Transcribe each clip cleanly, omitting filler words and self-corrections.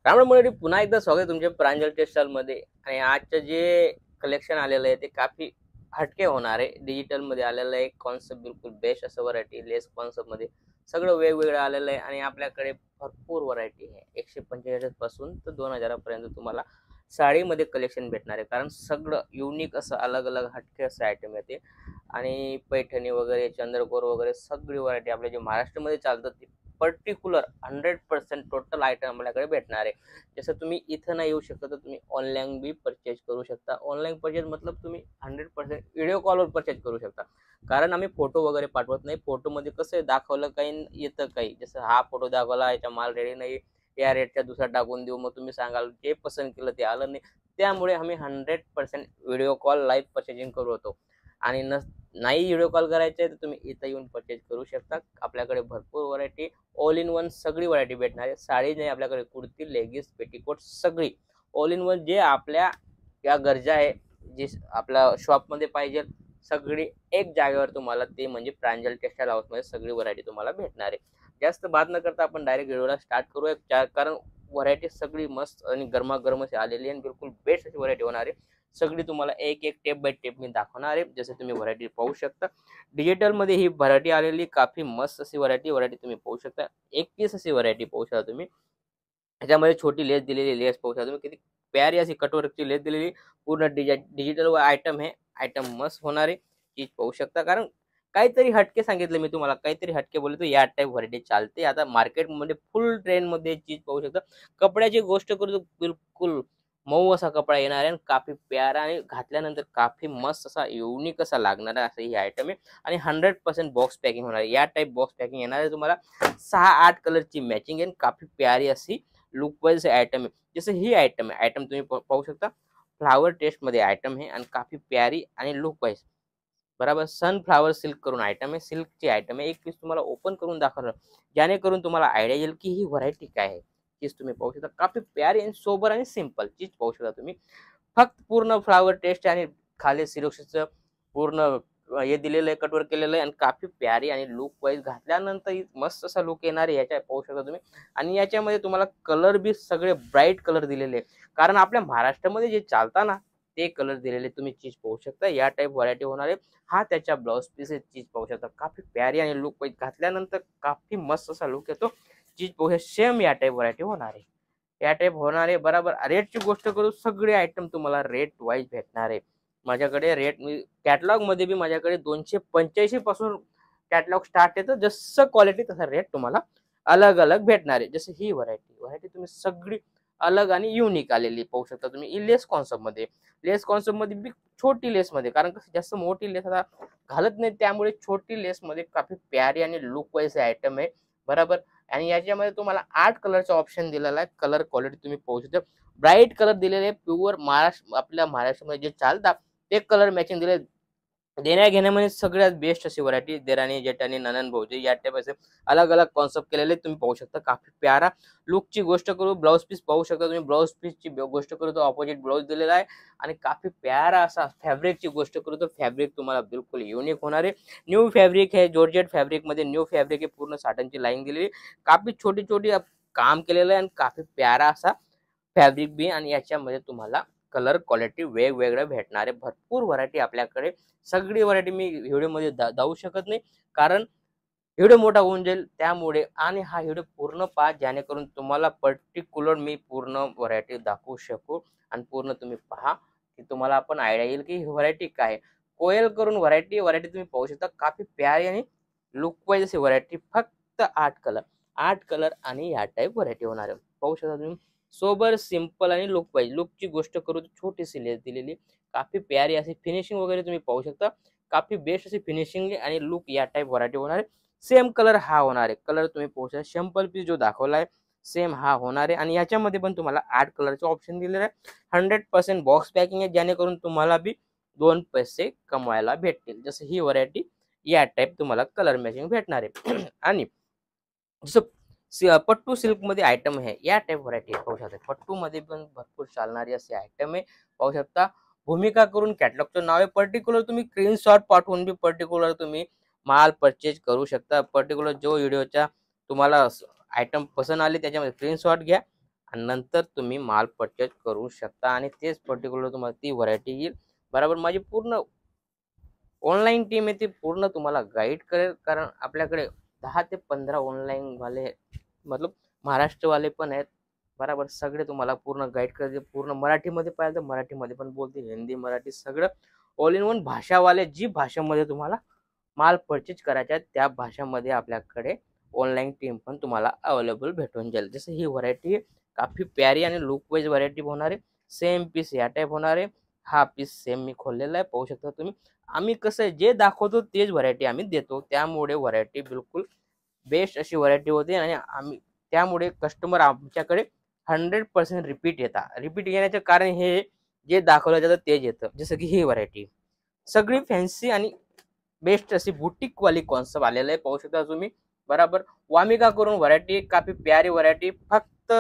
रामराम मंडळी, पुन्हा एकदा स्वागत आहे तुमच्या प्रांजल टेक्सटाईल मध्ये. आणि आजचं जे कलेक्शन आलेलं आहे ते काफी हटके होणार आहे. डिजिटल मध्ये आलेलं आहे कॉन्सेप्ट, बिलकुल बेस्ट असं व्हरायटी लेस कॉन्सेप्ट मध्ये सगळं वेगवेगळं आलेलं आहे. आणि आपल्याकडे भरपूर व्हरायटी आहे. 145 पासून तर 2000 पर्यंत तुम्हाला साडीमध्ये कलेक्शन भेटणार आहे. कारण सगळं युनिक असं अलग अलग हटके असं आयटम येते. आणि पैठणी वगैरे, चंद्रकोर वगैरे सगळी व्हरायटी आपल्या जे महाराष्ट्रामध्ये चालतात ती पर्टिक्युलर 100% टोटल आयटम आपल्याकडे भेटणार आहे. जसं तुम्ही इथं नाही येऊ शकता तर तुम्ही ऑनलाईन बी परचेज करू शकता. ऑनलाईन परचेज मतलब तुम्ही 100% व्हिडिओ कॉलवर परचेज करू शकता. कारण आम्ही फोटो वगैरे पाठवत नाही. फोटोमध्ये कसं आहे, दाखवलं काही येतं काही. जसं हा फोटो दाखवला, याचा माल रेडी नाही, या रेटच्या दुसरा टाकून देऊ, मग तुम्ही सांगाल जे पसंत केलं ते आलं नाही. त्यामुळे आम्ही 100% व्हिडिओ कॉल लाईव्ह परचेजिंग करू होतो. आणि नाही व्हिडिओ कॉल करायचे तर तुम्ही इथं येऊन परचेज करू शकता. आपल्याकडे भरपूर व्हरायटी, ऑल इन वन सगळी व्हरायटी भेटणार आहे. साडी नाही, आपल्याकडे कुर्ती, लेगिन्स, पेटीकोट सगळी ऑल इन वन जे आपल्या या गरजा आहे, जी आपल्या शॉपमध्ये पाहिजे सगळी एक जागेवर तुम्हाला, ते म्हणजे प्रांजल टेक्सटाईल हाऊसमध्ये सगळी व्हरायटी तुम्हाला भेटणार आहे. जास्त बात न करता आपण डायरेक्ट व्हिडिओला स्टार्ट करूया. कारण व्हरायटी सगळी मस्त आणि गरमागरम अशी आलेली आहे आणि बिलकुल बेस्ट अशी व्हरायटी होणार आहे. सगळी तुम्हाला एक एक टेप बाय टेप मी दाखवणार आहे. जसं तुम्ही व्हरायटी पाहू शकता, डिजिटल मध्ये ही व्हरायटी आलेली काफी मस्त अशी व्हरायटी तुम्ही पाहू शकता. एक पीस अशी व्हरायटी पाहू शकता तुम्ही. ह्याच्यामध्ये छोटी लेस दिलेली, लेस पाहू शकता तुम्ही किती प्यारी अशी कटवर्कची लेस दिलेली. पूर्ण डिजिटल आयटम हे आयटम मस्त होणारे चीज पाहू शकता. कारण काहीतरी हटके सांगितलं मी तुम्हाला, काहीतरी हटके बोलले तर या टाईप व्हरायटी चालते. आता मार्केटमध्ये फुल ट्रेंड मध्ये चीज पाहू शकता. कपड्याची गोष्ट करू तर बिलकुल मऊ असा कपडा येणार आहे आणि काफी प्यारा, आणि घातल्यानंतर काफी मस्त असा युनिक असा लागणारा असं ही आयटम आहे. आणि 100% बॉक्स पॅकिंग होणार आहे. या टाईप बॉक्स पॅकिंग येणार आहे तुम्हाला. 6-8 कलरची मॅचिंग आहे, काफी प्यारी अशी लुक वाईज आयटम आहे. जसं ही आयटम आहे, आयटम तुम्ही पाहू शकता. फ्लावर टेस्ट मध्ये आयटम आहे आणि काफी प्यारी आणि लुक वाईज बरोबर सनफ्लावर सिल्क करून आयटम आहे. सिल्कची आयटम आहे. एक पीस तुम्हाला ओपन करून दाखवलं जेणेकरून तुम्हाला आयडिया येईल की ही व्हरायटी काय आहे. चीज तुम्ही पाहू शकता, काफी प्यारी आणि सोबर आणि सिंपल चीज पाहू शकता तुम्ही. फक्त पूर्ण फ्लावर टेस्ट आणि खाली सिरोक्सचं पूर्ण हे दिलेलं आहे, कटवर केलेलं आहे आणि काफी प्यारी आणि लुक वाईज घातल्यानंतर मस्त असा लुक येणार आहे. याच्या पाहू शकता तुम्ही. आणि याच्यामध्ये तुम्हाला कलर बी सगळे ब्राईट कलर दिलेले आहे. कारण आपल्या महाराष्ट्रामध्ये जे चालता ना ते कलर दिलेले तुम्ही चीज पाहू शकता. या टाईप व्हरायटी होणार आहे. हा त्याच्या ब्लाउज पीस चीज पाहू शकता. काफी प्यारी आणि लुक वाईज घातल्यानंतर काफी मस्त असा लुक येतो. चीज पाहू सेम या टाईप व्हरायटी होणार आहे. या टाईप होणार आहे बरोबर. रेटची गोष्ट करू, सगळे आयटम तुम्हाला रेट वाईज भेटणार आहे. माझ्याकडे रेट मी कॅटलॉग मध्ये बी माझ्याकडे 285 पासून कॅटलॉग स्टार्ट येतं. जसं क्वालिटी तसा रेट तुम्हाला अलग अलग भेटणार आहे. जसं ही व्हरायटी तुम्ही सगळी अलग आणि युनिक आलेली पाहू शकता तुम्ही. लेस कॉन्सेप्ट मध्ये, लेस कॉन्सेप्ट मध्ये बी छोटी लेस मध्ये, कारण कसं जास्त मोठी लेस आता घालत नाही, त्यामुळे छोटी लेस मध्ये काफी प्यारी आणि लुक वाईज आयटम आहे बरोबर. आणि याच्यामध्ये तुम्हाला 8 कलरचा ऑप्शन दिलेला आहे. कलर क्वालिटी तुम्ही पाहू शकता. ब्राईट कलर दिलेले आहे. प्युअर महाराष्ट्र, आपल्या महाराष्ट्रामध्ये जे चालतात ते कलर मॅचिंग दिले. देण्या घेण्यामध्ये सगळ्यात बेस्ट अशी व्हरायटी देराणी जेठाणी ननंद भाऊजी या टाईप असे अलग अलग कॉन्सेप्ट केलेले तुम्ही पाहू शकता. काफी प्यारा लुकची गोष्ट करू, ब्लाऊज पीस पाहू शकता तुम्ही. ब्लाऊज पीसची गोष्ट करू तर ऑपोजिट ब्लाऊज दिलेला आहे. आणि काफी प्यारा असा फॅब्रिकची गोष्ट करू तर फॅब्रिक तुम्हाला बिलकुल युनिक होणार आहे. न्यू फॅब्रिक आहे, जॉर्जेट फॅब्रिक मध्ये न्यू फॅब्रिक आहे. पूर्ण साटनची लाईन दिलेली, काफी छोटी छोटी काम केलेलं आहे आणि काफी प्यारा असा फॅब्रिक बी. आणि याच्यामध्ये तुम्हाला कलर क्वालिटी वेगवेगळ्या भेटणार आहे. भरपूर व्हरायटी आपल्याकडे. सगळी व्हरायटी मी व्हिडिओमध्ये जाऊ शकत नाही, कारण व्हिडिओ मोठा होऊन जाईल त्यामुळे. आणि हा व्हिडिओ पूर्ण पहा जेणेकरून तुम्हाला पर्टिक्युलर मी पूर्ण व्हरायटी दाखवू शकू. आणि पूर्ण तुम्ही पहा की तुम्हाला आपण आयडिया येईल की ही व्हरायटी काय आहे. कोयल करून व्हरायटी व्हरायटी तुम्ही पाहू शकता. काफी प्यारी आणि लुक वाईज अशी व्हरायटी. फक्त 8 कलर आणि या टाईप व्हरायटी होणार आहे. पाहू शकता तुम्ही. सोबर, सिंपल आणि लुक वाईज. लुकची गोष्ट करू तर छोटीशी लेस दिलेली, काफी प्यारी अशी फिनिशिंग वगैरे तुम्ही पाहू शकता. काफी बेस्ट अशी फिनिशिंग आणि लुक या टाईप व्हरायटी होणार आहे. सेम कलर हा होणार आहे. कलर तुम्ही पाहू शकता. सिंपल पीस जो दाखवला आहे सेम हा होणार आहे. आणि याच्यामध्ये पण तुम्हाला 8 कलरचे ऑप्शन दिलेले आहे. 100% बॉक्स पॅकिंग आहे जेणेकरून तुम्हाला बी 2 पैसे कमवायला भेटतील. जसं ही व्हरायटी या टाईप तुम्हाला कलर मॅचिंग भेटणार आहे. आणि जसं पट्टू सिल्क मध्ये आयटम आहे, या टाईप व्हरायटी पाहू शकता. पट्टू मध्ये पण भरपूर चालणारी असे आयटम आहे पाहू शकता. भूमिका करून कॅटलॉगचं नाव आहे. पर्टिक्युलर तुम्ही स्क्रीनशॉट पाठवून बी पर्टिक्युलर तुम्ही माल परचेज करू शकता. पर्टिक्युलर जो व्हिडिओच्या तुम्हाला आयटम पसंत आले त्याच्यामध्ये स्क्रीनशॉट घ्या आणि नंतर तुम्ही माल परचेज करू शकता आणि तेच पर्टिक्युलर तुम्हाला ती व्हरायटी येईल. बरोबर. माझी पूर्ण ऑनलाईन टीम आहे ती पूर्ण तुम्हाला गाईड करेल, कारण आपल्याकडे 10 ते 15 ऑनलाईन वाले मतलब महाराष्ट्रवाले पण आहेत. बरोबर. सगळे तुम्हाला पूर्ण गाईड करतील. पूर्ण मराठीमध्ये पाहिजे तर मराठीमध्ये पण बोलतील, हिंदी, मराठी सगळं ऑल इन वन भाषावाले. जी भाषेमध्ये तुम्हाला माल परचेज करायचा आहे त्या भाषामध्ये आपल्याकडे ऑनलाईन टीम पण तुम्हाला अवेलेबल भेटून जाईल. जसं ही व्हरायटी काफी प्यारी आणि लुक वाईज व्हरायटी होणार आहे. सेम पीस या टाईप होणार आहे. हा पीस सेम मी खोललेला आहे, पाहू शकता तुम्ही. आम्ही कसं आहे, जे दाखवतो तेच व्हरायटी आम्ही देतो, त्यामुळे व्हरायटी बिलकुल बेस्ट अशी व्हरायटी होते आणि आम्ही त्यामुळे कस्टमर आमच्याकडे 100% रिपीट येतात. रिपीट येण्याचं कारण हे जे दाखवलं जातं तेच येतं. जसं की ही व्हरायटी सगळी फॅन्सी आणि बेस्ट अशी बुटीक वाली कॉन्सेप्ट आलेलं आहे, पाहू शकता तुम्ही. बरोबर. वामिका करून व्हरायटी, काफी प्यारी व्हरायटी. फक्त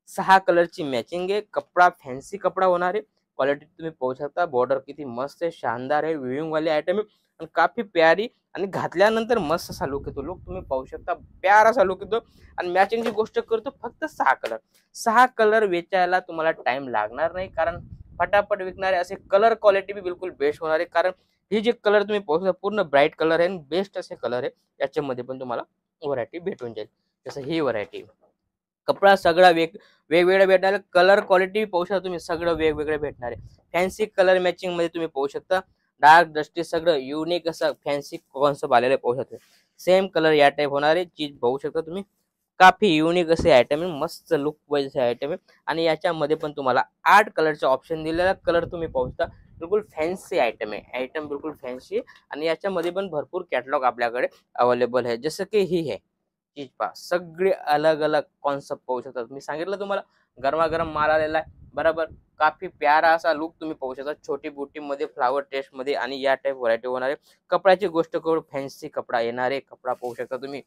6 कलरची मॅचिंग आहे. कपडा फॅन्सी कपडा होणार आहे. क्वालिटी तुम्ही पाहू शकता. बॉर्डर किती मस्त आहे, शानदार आहे. विविंग वाली आयटम आहे आणि काफी प्यारी आणि घातल्यानंतर मस्त असा लुक येतो. लुक तुम्ही पाहू शकता, प्यारा असा लुक येतो. आणि मॅचिंगची गोष्ट करतो, फक्त 6 कलर. 6 कलर वेचायला तुम्हाला टाइम लागणार नाही, कारण फटाफट विकणारे असे कलर क्वालिटी बी बिलकुल बेस्ट होणार आहे. कारण हे जे कलर तुम्ही पाहू शकता पूर्ण ब्राईट कलर आहे आणि बेस्ट असे कलर आहे. याच्यामध्ये पण तुम्हाला व्हरायटी भेटून जाईल. जसं ही व्हरायटी कपडा सगळा वेगवेगळा भेटणार आहे. कलर क्वालिटी पाहू शकता तुम्ही, सगळं वेगवेगळे भेटणार आहे. फॅन्सी कलर मॅचिंग मध्ये तुम्ही पाहू शकता. डार्क डस्टी सगळं युनिक असं फॅन्सी कॉन्सेप्ट आलेलं आहे, पाहू शकता. सेम कलर या टाईप होणार आहे. चीज पाहू शकता तुम्ही. काफी युनिक असे आयटम आहे, मस्त लुक वाईज असे आयटम आहे. आणि याच्यामध्ये पण तुम्हाला 8 कलरचे ऑप्शन दिलेला. कलर तुम्ही पाहू शकता, बिलकुल फॅन्सी आयटम आहे. आयटम बिलकुल फॅन्सी आणि याच्यामध्ये पण भरपूर कॅटलॉग आपल्याकडे अवेलेबल आहे. जसं की ही आहे चीज पहा, सगळे अलग अलग कॉन्सेप्ट पाहू शकता. मी सांगितलं तुम्हाला गरमागरम माल आलेला आहे. बरोबर. काफी प्यारा असा लुक तुम्ही पाहू शकता. छोटी बुटी मध्ये, फ्लावर टेस्ट मध्ये आणि या टाईप व्हरायटी होणार आहे. कपड्याची गोष्ट करू, फॅन्सी कपडा येणार आहे. कपडा पाहू शकता तुम्ही,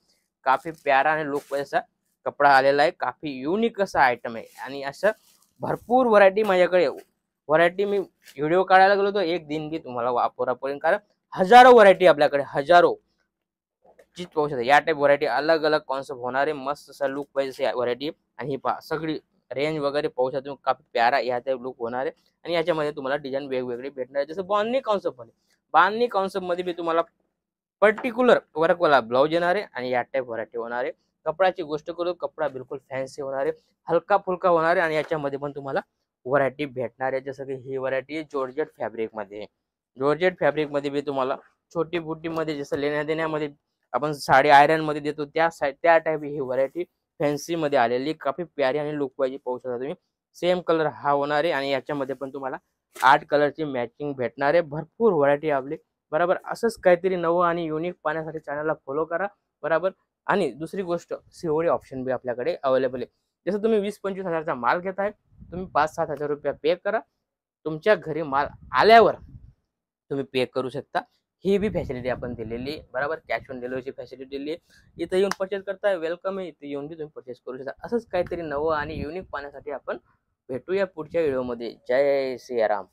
काफी प्यारा आणि लुक असा कपडा आलेला आहे. काफी युनिक असा आयटम आहे आणि असं भरपूर व्हरायटी माझ्याकडे. व्हरायटी मी व्हिडिओ काढायला गेलो तर एक दिन बी तुम्हाला वापरापर्यंत, कारण हजारो व्हरायटी आपल्याकडे, हजारो चीज पाहू शकता. या टाईप व्हरायटी अलग अलग कॉन्सेप्ट होणार आहे. मस्त असा लुक पाहिजे व्हरायटी. आणि ही पहा सगळी रेंज वगैरे पाहू शकता तुम्ही, काफी प्यारा या टाईप लुक होणार आहे. आणि याच्यामध्ये तुम्हाला डिझाईन वेगवेगळी भेटणार आहे. जसं बांधणी कॉन्सेप्ट मध्ये, बांधणी कॉन्सेप्ट मध्ये मी तुम्हाला पर्टिक्युलर वर्कवाला ब्लाउज येणार आहे आणि या टाईप व्हरायटी होणार आहे. कपड्याची गोष्ट करू, कपडा बिलकुल फॅन्सी होणार आहे, हलका फुलका होणार आहे. आणि याच्यामध्ये पण तुम्हाला व्हरायटी भेटणार आहे. जसं की ही व्हरायटी जॉर्जेट फॅब्रिक मध्ये. जॉर्जेट फॅब्रिक मध्ये बी तुम्हाला छोटी बुटी मध्ये, जसं लेण्या देण्यामध्ये आपण साडी आयरन मध्ये देतो त्या टाईप ही व्हरायटी फॅन्सी मध्ये आलेली, काफी प्यारी आणि लुक वाईज पाहू शकता तुम्ही. सेम कलर हा होणार आहे आणि याच्यामध्ये पण तुम्हाला 8 कलरची मॅचिंग भेटणार आहे. भरपूर व्हरायटी आपली. बरोबर. असंच काहीतरी नवं आणि युनिक पाहण्यासाठी चॅनलला फॉलो करा. बरोबर. आणि दुसरी गोष्ट, सीओडी ऑप्शन बी आपल्याकडे अवेलेबल आहे. जसं तुम्ही 20-25 हजारचा माल घेताय, तुम्ही 5-7 हजार रुपये पे करा. तुमच्या घरी माल आल्यावर तुम्ही पे करू शकता. ही बी फॅसिलिटी आपण दिलेली आहे. बरोबर. कॅश ऑन डिलिव्हरीची फॅसिलिटी दिली आहे. इथं येऊन परचेस करताय, वेलकम आहे. इथे येऊन बी तुम्ही परचेस करू शकता. असंच काहीतरी नवं आणि युनिक पाहण्यासाठी आपण भेटूया पुढच्या व्हिडिओमध्ये. जय सियाराम.